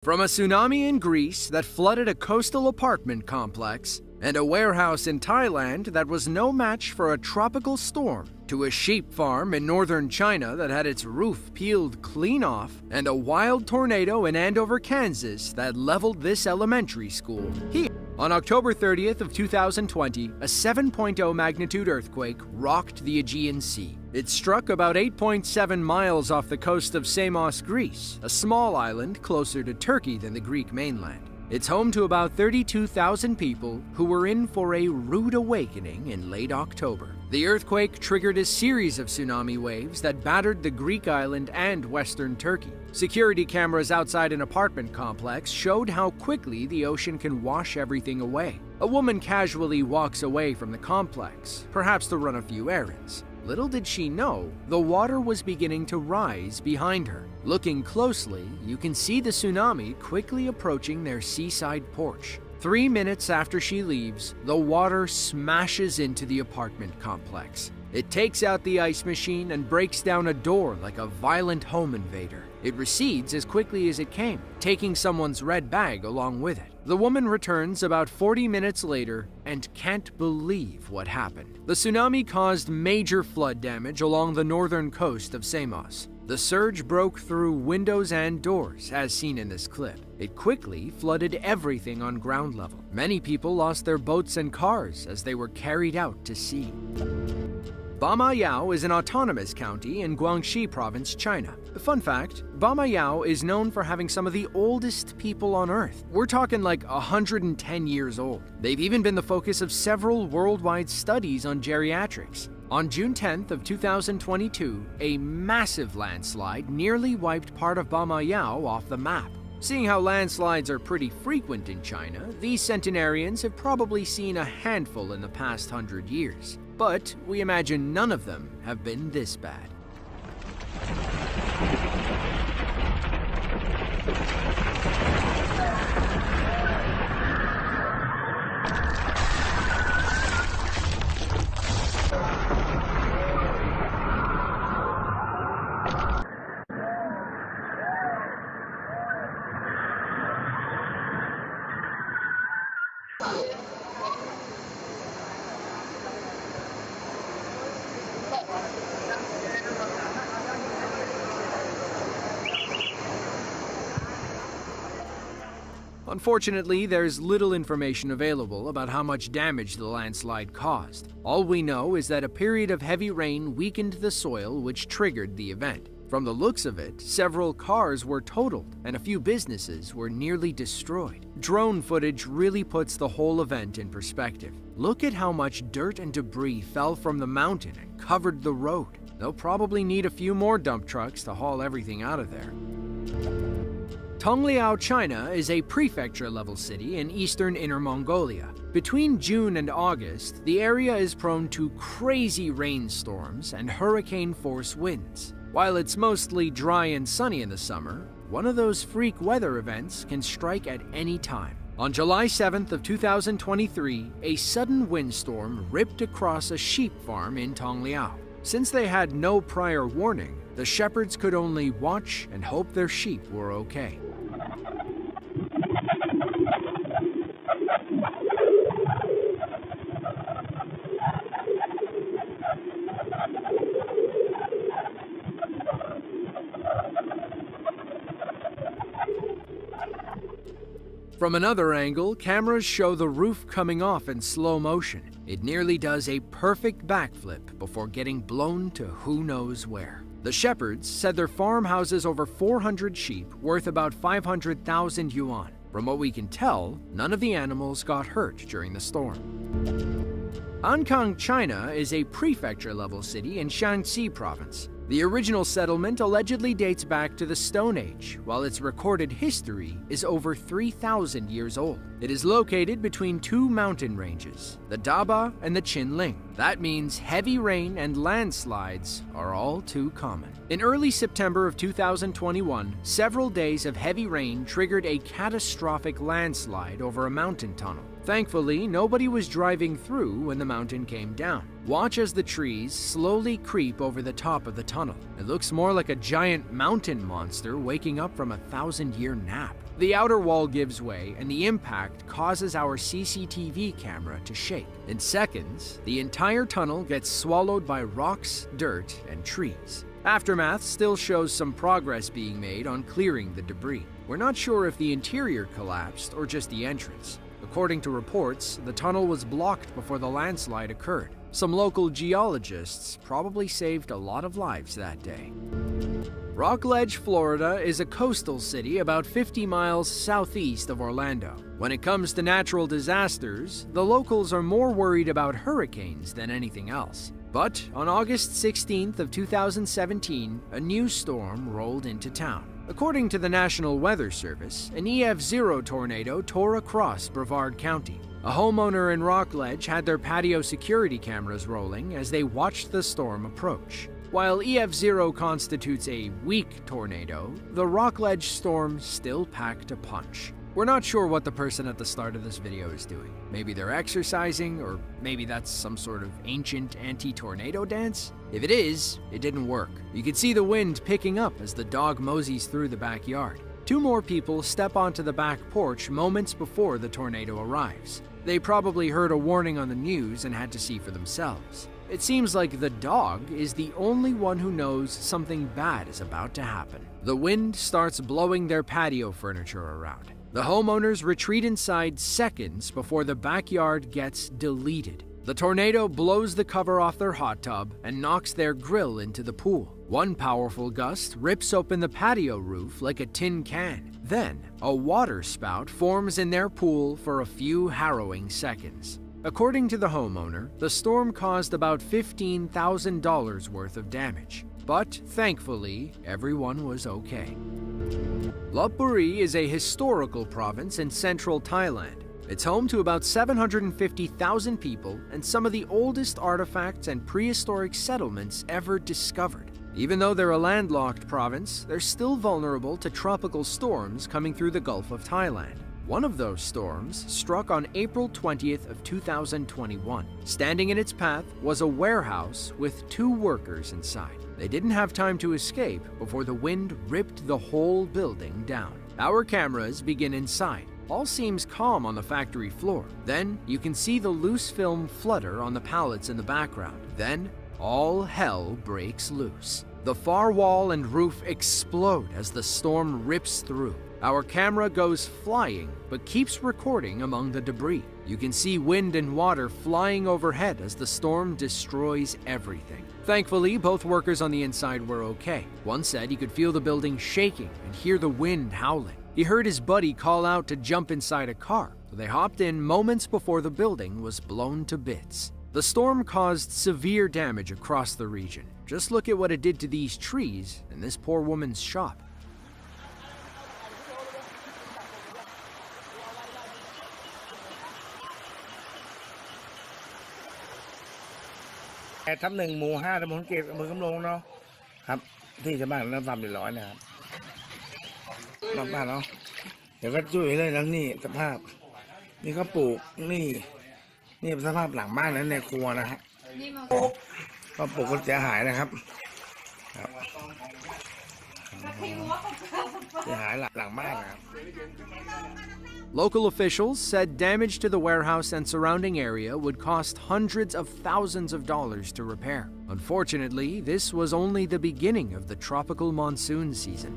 From a tsunami in Greece that flooded a coastal apartment complex, and a warehouse in Thailand that was no match for a tropical storm, to a sheep farm in northern China that had its roof peeled clean off, and a wild tornado in Andover, Kansas that leveled this elementary school. Here, on October 30th of 2020, a 7.0 magnitude earthquake rocked the Aegean Sea. It struck about 8.7 miles off the coast of Samos, Greece, a small island closer to Turkey than the Greek mainland. It's home to about 32,000 people who were in for a rude awakening in late October. The earthquake triggered a series of tsunami waves that battered the Greek island and western Turkey. Security cameras outside an apartment complex showed how quickly the ocean can wash everything away. A woman casually walks away from the complex, perhaps to run a few errands. Little did she know, the water was beginning to rise behind her. Looking closely, you can see the tsunami quickly approaching their seaside porch. 3 minutes after she leaves, the water smashes into the apartment complex. It takes out the ice machine and breaks down a door like a violent home invader. It recedes as quickly as it came, taking someone's red bag along with it. The woman returns about 40 minutes later and can't believe what happened. The tsunami caused major flood damage along the northern coast of Samos. The surge broke through windows and doors, as seen in this clip. It quickly flooded everything on ground level. Many people lost their boats and cars as they were carried out to sea. Bamayao is an autonomous county in Guangxi Province, China. Fun fact, Bamayao is known for having some of the oldest people on Earth. We're talking like 110 years old. They've even been the focus of several worldwide studies on geriatrics. On June 10th of 2022, a massive landslide nearly wiped part of Bamayao off the map. Seeing how landslides are pretty frequent in China, these centenarians have probably seen a handful in the past 100 years. But we imagine none of them have been this bad. Unfortunately, there's little information available about how much damage the landslide caused. All we know is that a period of heavy rain weakened the soil, which triggered the event. From the looks of it, several cars were totaled and a few businesses were nearly destroyed. Drone footage really puts the whole event in perspective. Look at how much dirt and debris fell from the mountain and covered the road. They'll probably need a few more dump trucks to haul everything out of there. Tongliao, China is a prefecture-level city in eastern Inner Mongolia. Between June and August, the area is prone to crazy rainstorms and hurricane-force winds. While it's mostly dry and sunny in the summer, one of those freak weather events can strike at any time. On July 7th of 2023, a sudden windstorm ripped across a sheep farm in Tongliao. Since they had no prior warning, the shepherds could only watch and hope their sheep were okay. From another angle, cameras show the roof coming off in slow motion. It nearly does a perfect backflip before getting blown to who knows where. The shepherds said their farm houses over 400 sheep worth about 500,000 yuan. From what we can tell, none of the animals got hurt during the storm. Ankang, China is a prefecture-level city in Shanxi Province. The original settlement allegedly dates back to the Stone Age, while its recorded history is over 3,000 years old. It is located between two mountain ranges, the Daba and the Qinling. That means heavy rain and landslides are all too common. In early September of 2021, several days of heavy rain triggered a catastrophic landslide over a mountain tunnel. Thankfully, nobody was driving through when the mountain came down. Watch as the trees slowly creep over the top of the tunnel. It looks more like a giant mountain monster waking up from a 1,000-year nap. The outer wall gives way, and the impact causes our CCTV camera to shake. In seconds, the entire tunnel gets swallowed by rocks, dirt, and trees. Aftermath still shows some progress being made on clearing the debris. We're not sure if the interior collapsed or just the entrance. According to reports, the tunnel was blocked before the landslide occurred. Some local geologists probably saved a lot of lives that day. Rockledge, Florida is a coastal city about 50 miles southeast of Orlando. When it comes to natural disasters, the locals are more worried about hurricanes than anything else. But on August 16th of 2017, a new storm rolled into town. According to the National Weather Service, an EF0 tornado tore across Brevard County. A homeowner in Rockledge had their patio security cameras rolling as they watched the storm approach. While EF0 constitutes a weak tornado, the Rockledge storm still packed a punch. We're not sure what the person at the start of this video is doing. Maybe they're exercising, or maybe that's some sort of ancient anti-tornado dance? If it is, it didn't work. You could see the wind picking up as the dog moseys through the backyard. Two more people step onto the back porch moments before the tornado arrives. They probably heard a warning on the news and had to see for themselves. It seems like the dog is the only one who knows something bad is about to happen. The wind starts blowing their patio furniture around. The homeowners retreat inside seconds before the backyard gets deleted. The tornado blows the cover off their hot tub and knocks their grill into the pool. One powerful gust rips open the patio roof like a tin can. Then, a water spout forms in their pool for a few harrowing seconds. According to the homeowner, the storm caused about $15,000 worth of damage. But thankfully, everyone was okay. Lopburi is a historical province in central Thailand. It's home to about 750,000 people and some of the oldest artifacts and prehistoric settlements ever discovered. Even though they're a landlocked province, they're still vulnerable to tropical storms coming through the Gulf of Thailand. One of those storms struck on April 20th of 2021. Standing in its path was a warehouse with 2 workers inside. They didn't have time to escape before the wind ripped the whole building down. Our cameras begin inside. All seems calm on the factory floor. Then you can see the loose film flutter on the pallets in the background. Then all hell breaks loose. The far wall and roof explode as the storm rips through. Our camera goes flying, but keeps recording among the debris. You can see wind and water flying overhead as the storm destroys everything. Thankfully, both workers on the inside were okay. One said he could feel the building shaking and hear the wind howling. He heard his buddy call out to jump inside a car, so they hopped in moments before the building was blown to bits. The storm caused severe damage across the region. Just look at what it did to these trees and this poor woman's shop.ทับ 1 หมู่ 5 ตำบลเกตอำเภอกำโลงเนาะครับที่ชาวบ้านรับความเดือดร้อนนะครับรอบบ้านเนาะเดี๋ยวก็ช่วยเลยแล้วนี่สภาพนี่ก็ปลูกนี่สภาพหลังบ้านนั้นในครัวนะฮะก็ปลูกก็เสียหายนะครับเสียหายหลังบ้านนะครับ Local officials said damage to the warehouse and surrounding area would cost hundreds of thousands of dollars to repair. Unfortunately, this was only the beginning of the tropical monsoon season.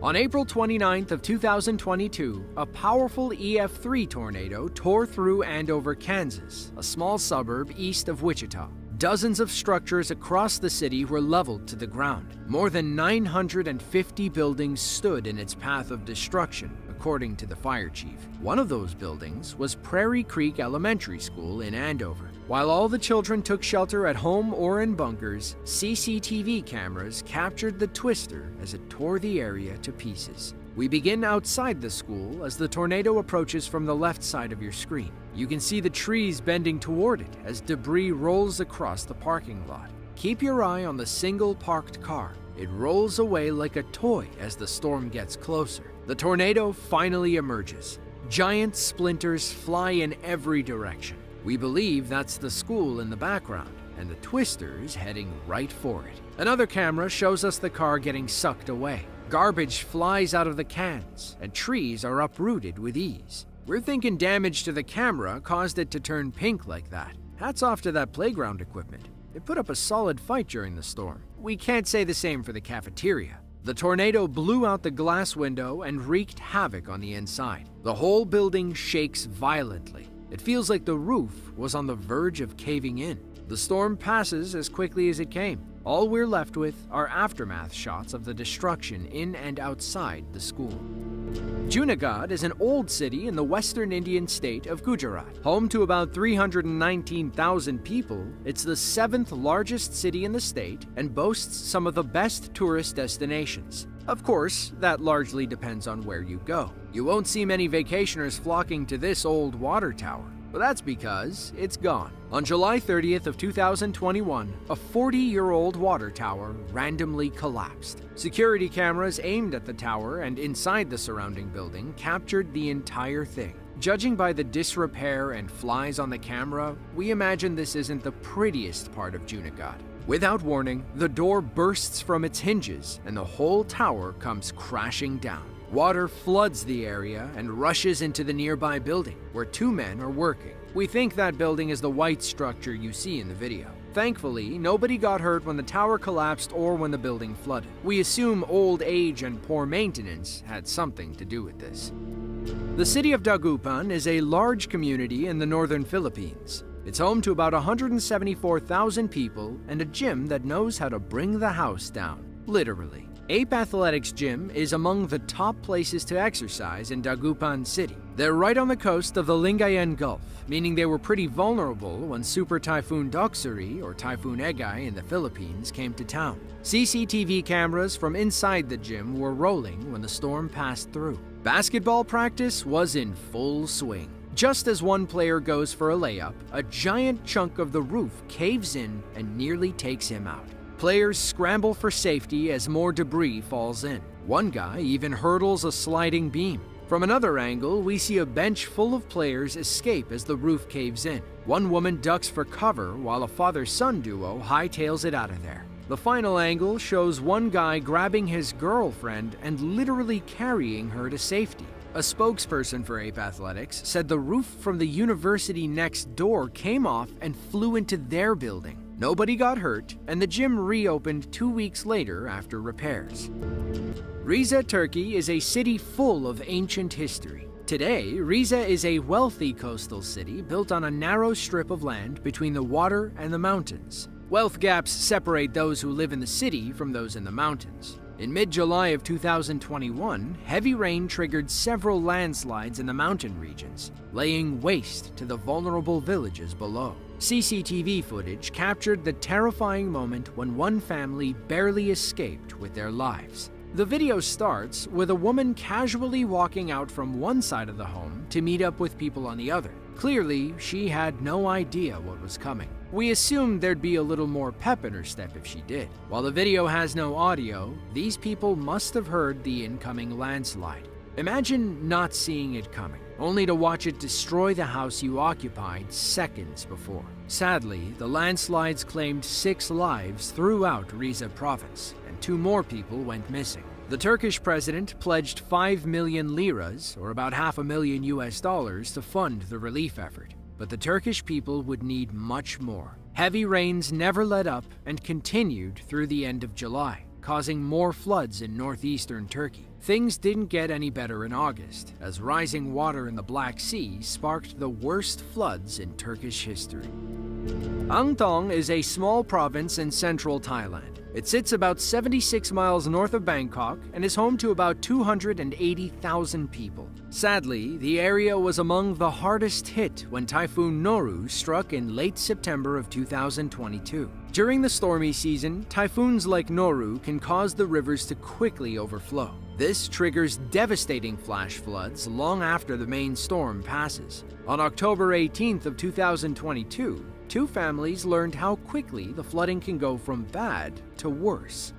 On April 29th of 2022, a powerful EF3 tornado tore through Andover, Kansas, a small suburb east of Wichita. Dozens of structures across the city were leveled to the ground. More than 950 buildings stood in its path of destruction, according to the fire chief. One of those buildings was Prairie Creek Elementary School in Andover. While all the children took shelter at home or in bunkers, CCTV cameras captured the twister as it tore the area to pieces. We begin outside the school as the tornado approaches from the left side of your screen. You can see the trees bending toward it as debris rolls across the parking lot. Keep your eye on the single parked car. It rolls away like a toy as the storm gets closer. The tornado finally emerges. Giant splinters fly in every direction. We believe that's the school in the background, and the twister's heading right for it. Another camera shows us the car getting sucked away. Garbage flies out of the cans, and trees are uprooted with ease. We're thinking damage to the camera caused it to turn pink like that. Hats off to that playground equipment. It put up a solid fight during the storm. We can't say the same for the cafeteria. The tornado blew out the glass window and wreaked havoc on the inside. The whole building shakes violently. It feels like the roof was on the verge of caving in. The storm passes as quickly as it came. All we're left with are aftermath shots of the destruction in and outside the school. Junagadh is an old city in the western Indian state of Gujarat. Home to about 319,000 people, it's the 7th largest city in the state and boasts some of the best tourist destinations. Of course, that largely depends on where you go. You won't see many vacationers flocking to this old water tower, but that's because it's gone. On July 30th of 2021, a 40-year-old water tower randomly collapsed. Security cameras aimed at the tower and inside the surrounding building captured the entire thing. Judging by the disrepair and flies on the camera, we imagine this isn't the prettiest part of Junagadh. Without warning, the door bursts from its hinges and the whole tower comes crashing down. Water floods the area and rushes into the nearby building, where 2 men are working. We think that building is the white structure you see in the video. Thankfully, nobody got hurt when the tower collapsed or when the building flooded. We assume old age and poor maintenance had something to do with this. The city of Dagupan is a large community in the northern Philippines. It's home to about 174,000 people and a gym that knows how to bring the house down, literally. Ape Athletics Gym is among the top places to exercise in Dagupan City. They're right on the coast of the Lingayen Gulf, meaning they were pretty vulnerable when Super Typhoon Doksuri or Typhoon Egay in the Philippines came to town. CCTV cameras from inside the gym were rolling when the storm passed through. Basketball practice was in full swing. Just as one player goes for a layup, a giant chunk of the roof caves in and nearly takes him out. Players scramble for safety as more debris falls in. One guy even hurdles a sliding beam. From another angle, we see a bench full of players escape as the roof caves in. One woman ducks for cover while a father-son duo hightails it out of there. The final angle shows one guy grabbing his girlfriend and literally carrying her to safety. A spokesperson for Ape Athletics said the roof from the university next door came off and flew into their building. Nobody got hurt, and the gym reopened 2 weeks later after repairs. Rize, Turkey is a city full of ancient history. Today, Rize is a wealthy coastal city built on a narrow strip of land between the water and the mountains. Wealth gaps separate those who live in the city from those in the mountains. In mid-July of 2021, heavy rain triggered several landslides in the mountain regions, laying waste to the vulnerable villages below. CCTV footage captured the terrifying moment when one family barely escaped with their lives. The video starts with a woman casually walking out from one side of the home to meet up with people on the other. Clearly, she had no idea what was coming. We assumed there'd be a little more pep in her step if she did. While the video has no audio, these people must have heard the incoming landslide. Imagine not seeing it coming, only to watch it destroy the house you occupied seconds before. Sadly, the landslides claimed 6 lives throughout Rize province, and 2 more people went missing. The Turkish president pledged 5 million liras, or about $500,000 to fund the relief effort. But the Turkish people would need much more. Heavy rains never let up and continued through the end of July, causing more floods in northeastern Turkey. Things didn't get any better in August, as rising water in the Black Sea sparked the worst floods in Turkish history. Ang Thong is a small province in central Thailand. It sits about 76 miles north of Bangkok and is home to about 280,000 people. Sadly, the area was among the hardest hit when Typhoon Noru struck in late September of 2022. During the stormy season, typhoons like Noru can cause the rivers to quickly overflow. This triggers devastating flash floods long after the main storm passes. On October 18th of 2022, 2 families learned how quickly the flooding can go from bad to worse.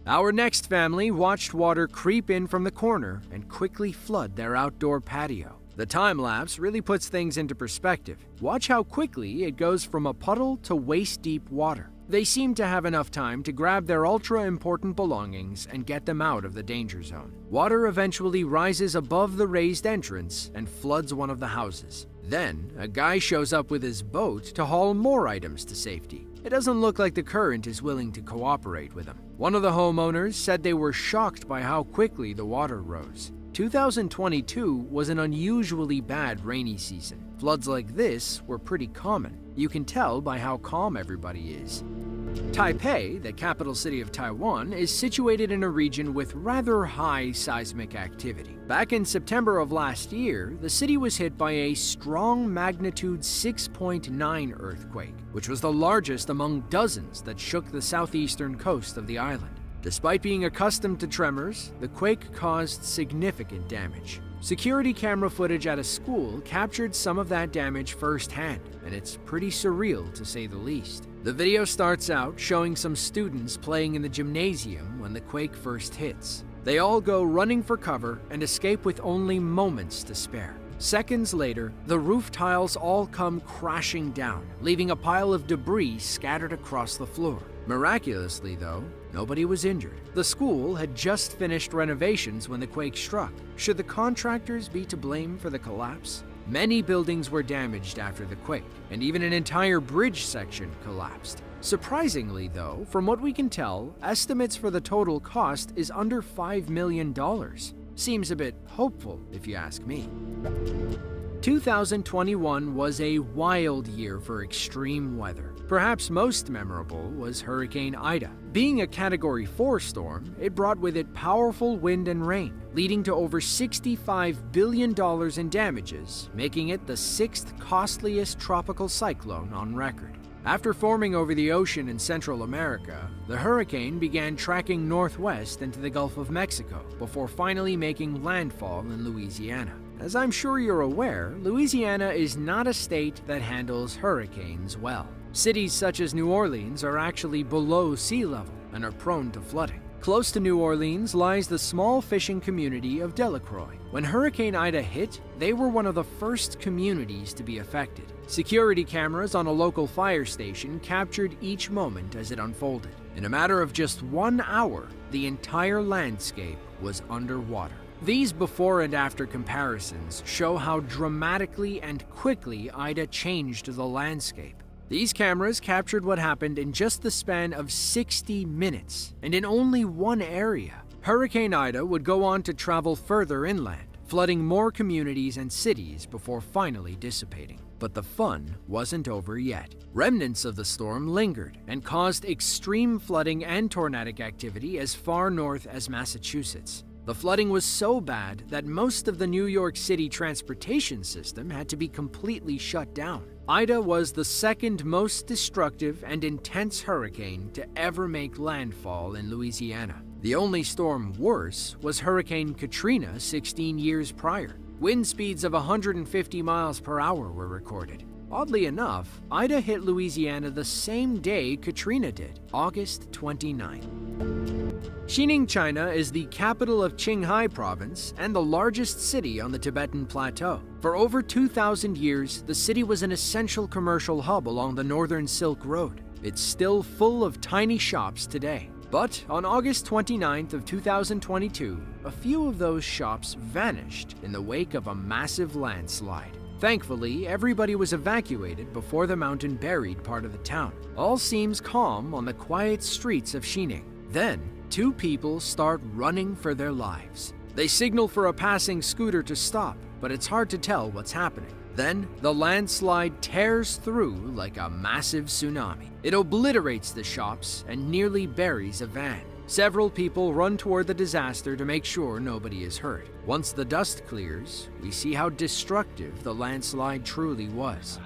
Our next family watched water creep in from the corner and quickly flood their outdoor patio. The time-lapse really puts things into perspective. Watch how quickly it goes from a puddle to waist-deep water. They seem to have enough time to grab their ultra-important belongings and get them out of the danger zone. Water eventually rises above the raised entrance and floods one of the houses. Then, a guy shows up with his boat to haul more items to safety. It doesn't look like the current is willing to cooperate with him. One of the homeowners said they were shocked by how quickly the water rose. 2022 was an unusually bad rainy season. Floods like this were pretty common. You can tell by how calm everybody is. Taipei, the capital city of Taiwan, is situated in a region with rather high seismic activity. Back in September of last year, the city was hit by a strong magnitude 6.9 earthquake, which was the largest among dozens that shook the southeastern coast of the island. Despite being accustomed to tremors, the quake caused significant damage. Security camera footage at a school captured some of that damage firsthand, and it's pretty surreal to say the least. The video starts out showing some students playing in the gymnasium when the quake first hits. They all go running for cover and escape with only moments to spare. Seconds later, the roof tiles all come crashing down, leaving a pile of debris scattered across the floor. Miraculously, though, nobody was injured. The school had just finished renovations when the quake struck. Should the contractors be to blame for the collapse? Many buildings were damaged after the quake, and even an entire bridge section collapsed. Surprisingly, though, from what we can tell, estimates for the total cost is under $5 million. Seems a bit hopeful, if you ask me. 2021 was a wild year for extreme weather. Perhaps most memorable was Hurricane Ida. Being a Category 4 storm, it brought with it powerful wind and rain, leading to over $65 billion in damages, making it the 6th costliest tropical cyclone on record. After forming over the ocean in Central America, the hurricane began tracking northwest into the Gulf of Mexico before finally making landfall in Louisiana. As I'm sure you're aware, Louisiana is not a state that handles hurricanes well. Cities such as New Orleans are actually below sea level and are prone to flooding. Close to New Orleans lies the small fishing community of Delacroix. When Hurricane Ida hit, they were one of the first communities to be affected. Security cameras on a local fire station captured each moment as it unfolded. In a matter of just 1 hour, the entire landscape was underwater. These before and after comparisons show how dramatically and quickly Ida changed the landscape. These cameras captured what happened in just the span of 60 minutes, and in only one area. Hurricane Ida would go on to travel further inland, flooding more communities and cities before finally dissipating. But the fun wasn't over yet. Remnants of the storm lingered and caused extreme flooding and tornadic activity as far north as Massachusetts. The flooding was so bad that most of the New York City transportation system had to be completely shut down. Ida was the second most destructive and intense hurricane to ever make landfall in Louisiana. The only storm worse was Hurricane Katrina 16 years prior. Wind speeds of 150 miles per hour were recorded. Oddly enough, Ida hit Louisiana the same day Katrina did, August 29. Xining, China is the capital of Qinghai Province and the largest city on the Tibetan Plateau. For over 2,000 years, the city was an essential commercial hub along the Northern Silk Road. It's still full of tiny shops today. But on August 29th of 2022, a few of those shops vanished in the wake of a massive landslide. Thankfully, everybody was evacuated before the mountain buried part of the town. All seems calm on the quiet streets of Xining. Then, 2 people start running for their lives. They signal for a passing scooter to stop, but it's hard to tell what's happening. Then, the landslide tears through like a massive tsunami. It obliterates the shops and nearly buries a van. Several people run toward the disaster to make sure nobody is hurt. Once the dust clears, we see how destructive the landslide truly was.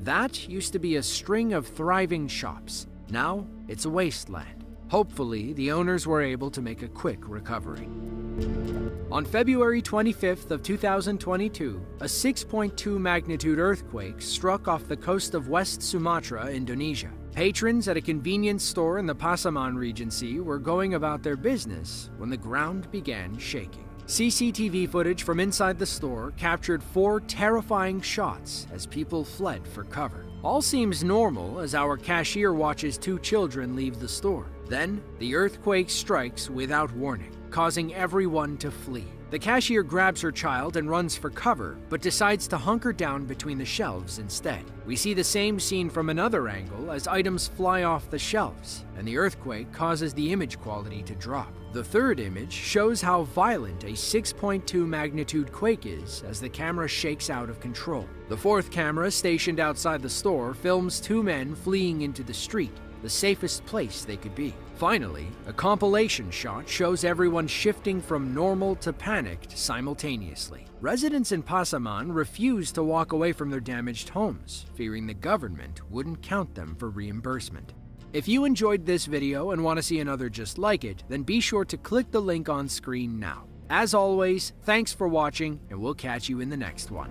That used to be a string of thriving shops. Now, it's a wasteland. Hopefully, the owners were able to make a quick recovery. On February 25th of 2022, a 6.2 magnitude earthquake struck off the coast of West Sumatra, Indonesia. Patrons at a convenience store in the Pasaman Regency were going about their business when the ground began shaking. CCTV footage from inside the store captured 4 terrifying shots as people fled for cover. All seems normal as our cashier watches 2 children leave the store. Then, the earthquake strikes without warning, causing everyone to flee. The cashier grabs her child and runs for cover, but decides to hunker down between the shelves instead. We see the same scene from another angle as items fly off the shelves, and the earthquake causes the image quality to drop. The third image shows how violent a 6.2 magnitude quake is as the camera shakes out of control. The fourth camera, stationed outside the store, films 2 men fleeing into the street, the safest place they could be. Finally, a compilation shot shows everyone shifting from normal to panicked simultaneously. Residents in Pasaman refused to walk away from their damaged homes, fearing the government wouldn't count them for reimbursement. If you enjoyed this video and want to see another just like it, then be sure to click the link on screen now. As always, thanks for watching, and we'll catch you in the next one.